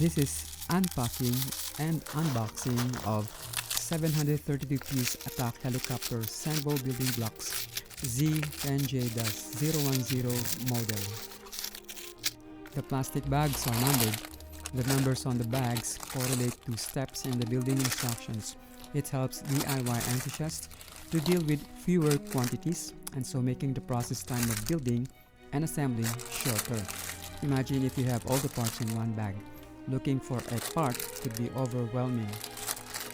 This is unpacking and unboxing of 732-piece attack helicopter Sembo building blocks Z10J-010 model. The plastic bags are numbered. The numbers on the bags correlate to steps in the building instructions. It helps DIY enthusiasts to deal with fewer quantities and so making the process time of building and assembling shorter. Imagine if you have all the parts in one bag. Looking for a part could be overwhelming.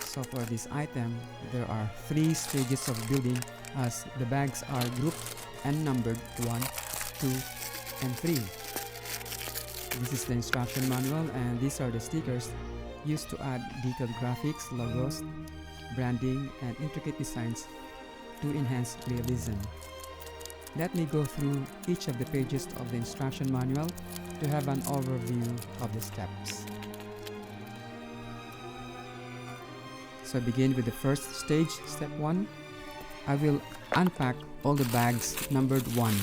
So for this item, there are 3 stages of building as the bags are grouped and numbered 1, 2, and 3. This is the instruction manual and these are the stickers used to add detailed graphics, logos, branding, and intricate designs to enhance realism. Let me go through each of the pages of the instruction manual to have an overview of the steps. So begin with the first stage, step 1. I will unpack all the bags numbered 1.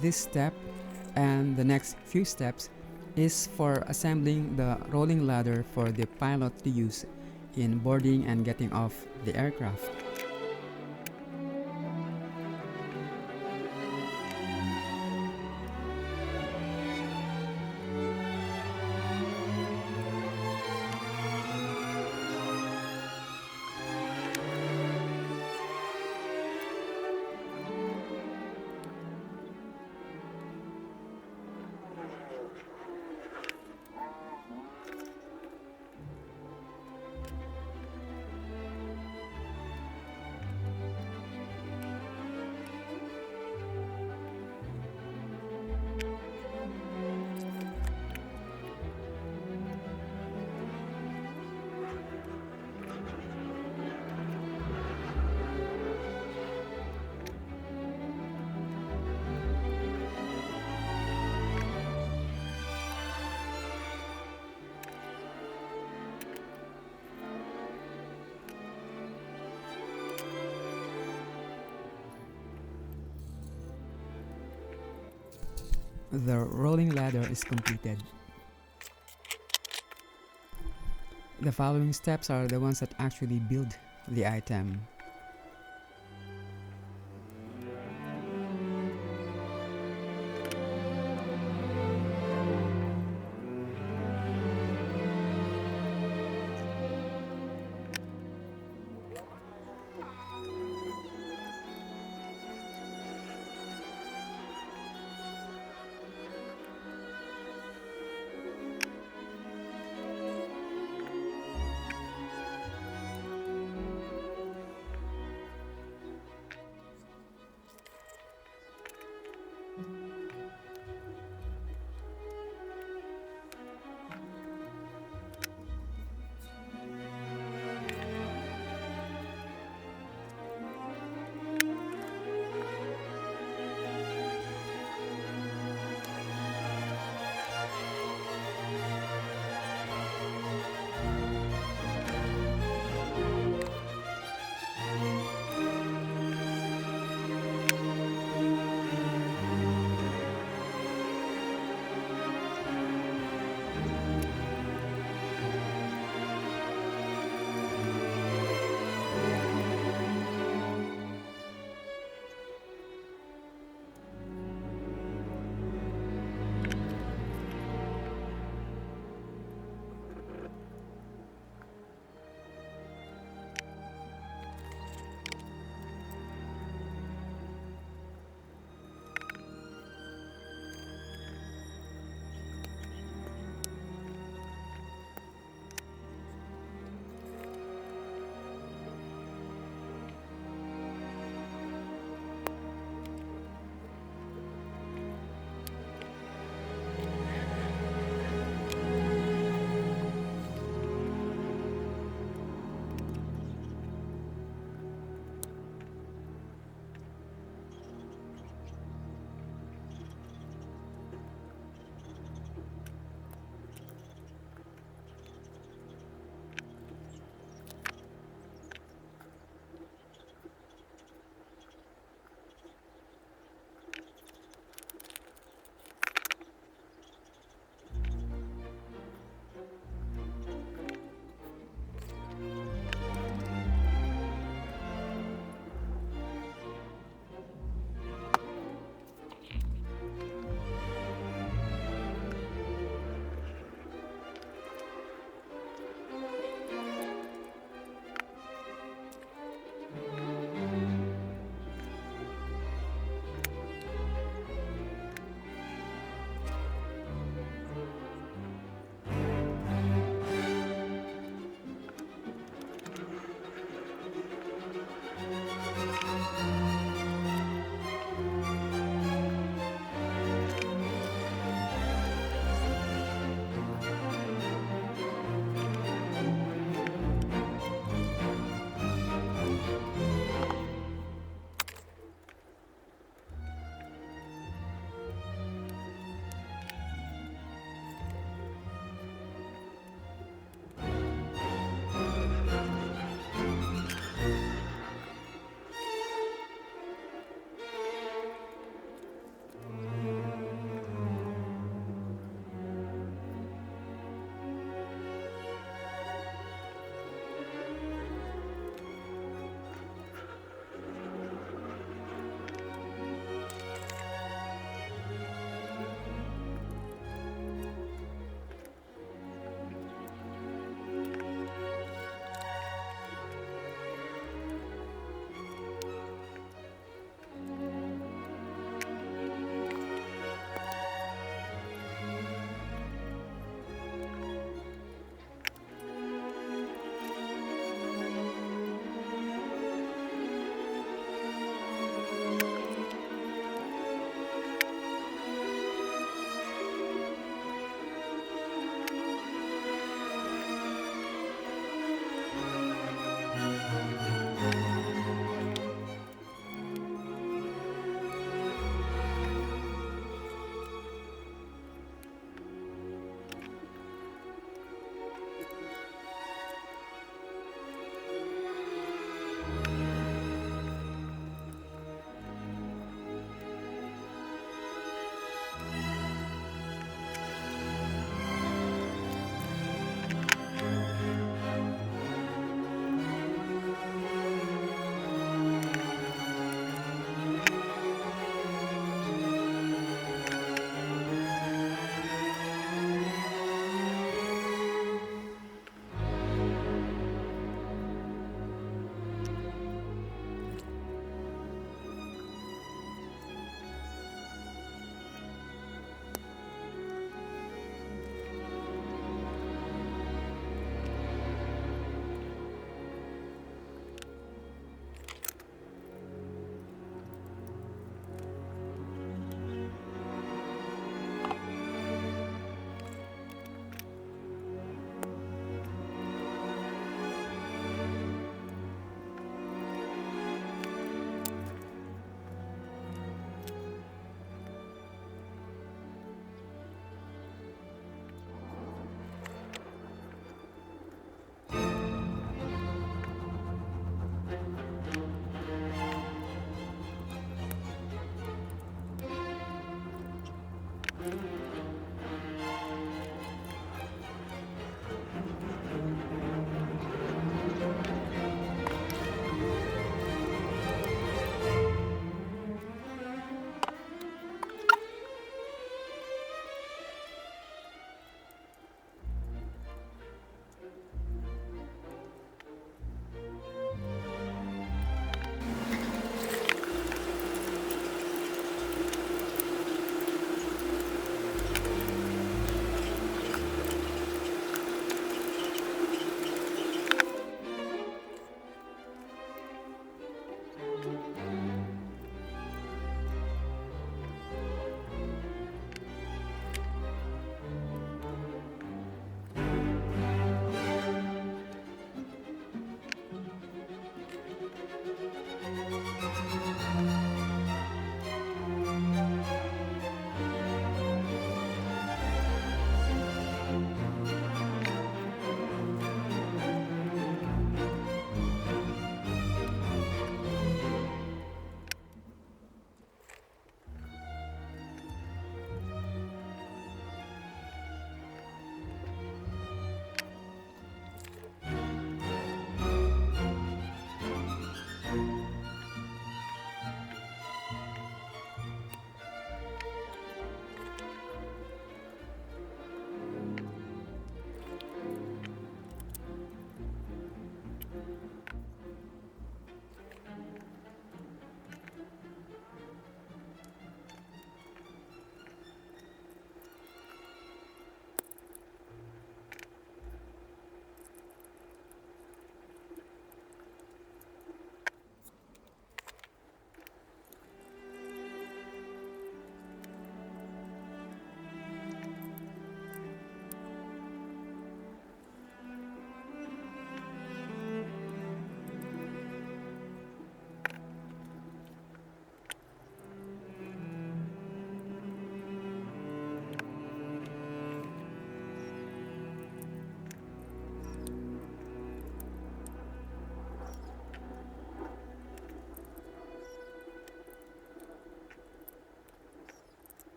This step and the next few steps is for assembling the rolling ladder for the pilot to use in boarding and getting off the aircraft. The rolling ladder is completed. The following steps are the ones that actually build the item.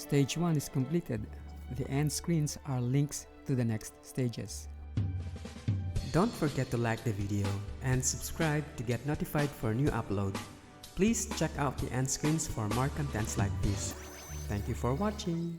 Stage 1 is completed. The end screens are links to the next stages. Don't forget to like the video and subscribe to get notified for new upload. Please check out the end screens for more contents like this. Thank you for watching.